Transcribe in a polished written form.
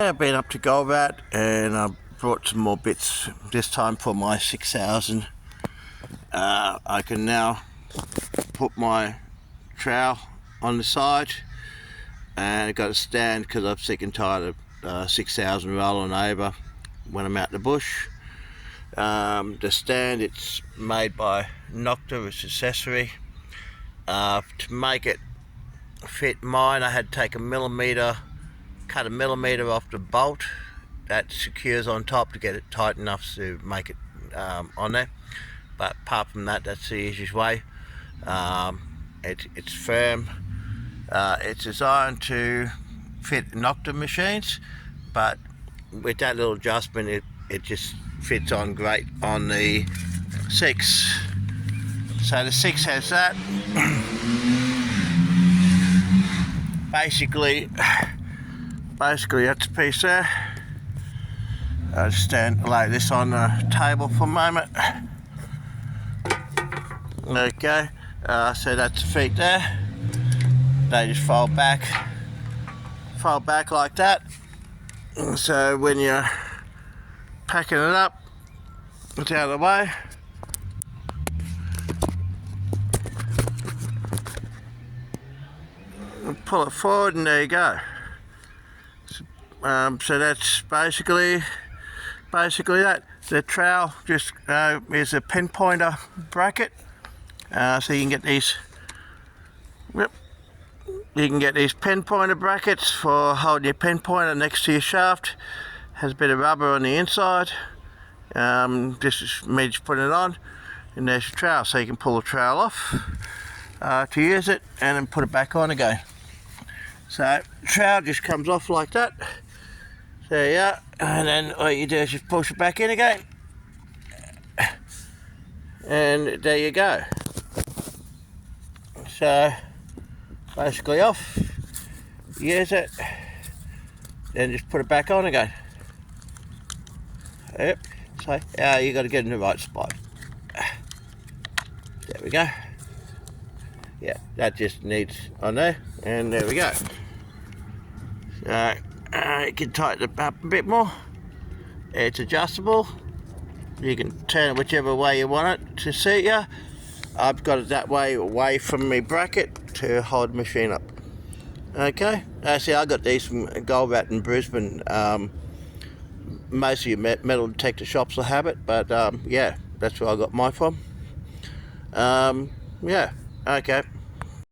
I've been up to Golbat and I brought some more bits, this time for my 6000. I can now put my trowel on the side, and I've got a stand because I'm sick and tired of 6000 rolling over when I'm out in the bush. The stand, it's made by Nocta, it's accessory. To make it fit mine, I had to take cut a millimetre off the bolt that secures on top to get it tight enough to make it on there. But apart from that, that's the easiest way. It's firm. It's designed to fit Nocta machines, but with that little adjustment, it just fits on great on the 6. So the 6 has that. Basically that's a piece there. I'll just lay this on the table for a moment. Okay, so that's the feet there. They just fold back like that. So when you're packing it up, it's out of the way. Pull it forward and there you go. So that's basically that. The trowel just is a pinpointer bracket, so you can get these. Yep, you can get these pinpointer brackets for holding your pinpointer next to your shaft. Has a bit of rubber on the inside. This is me just putting it on, and there's your trowel, so you can pull the trowel off to use it, and then put it back on again. So the trowel just comes off like that. There you are, and then all you do is just push it back in again, and there you go. So basically off, use it, then just put it back on again. Yep, so you got to get in the right spot. There we go. Yeah, that just needs on there, and there we go. So you can tighten it up a bit more. It's adjustable. You can turn it whichever way you want it to suit you. I've got it that way away from my bracket to hold the machine up. Okay, see, I got these from Golbat in Brisbane. Most of your metal detector shops will have it, but yeah, that's where I got mine from. Yeah, okay.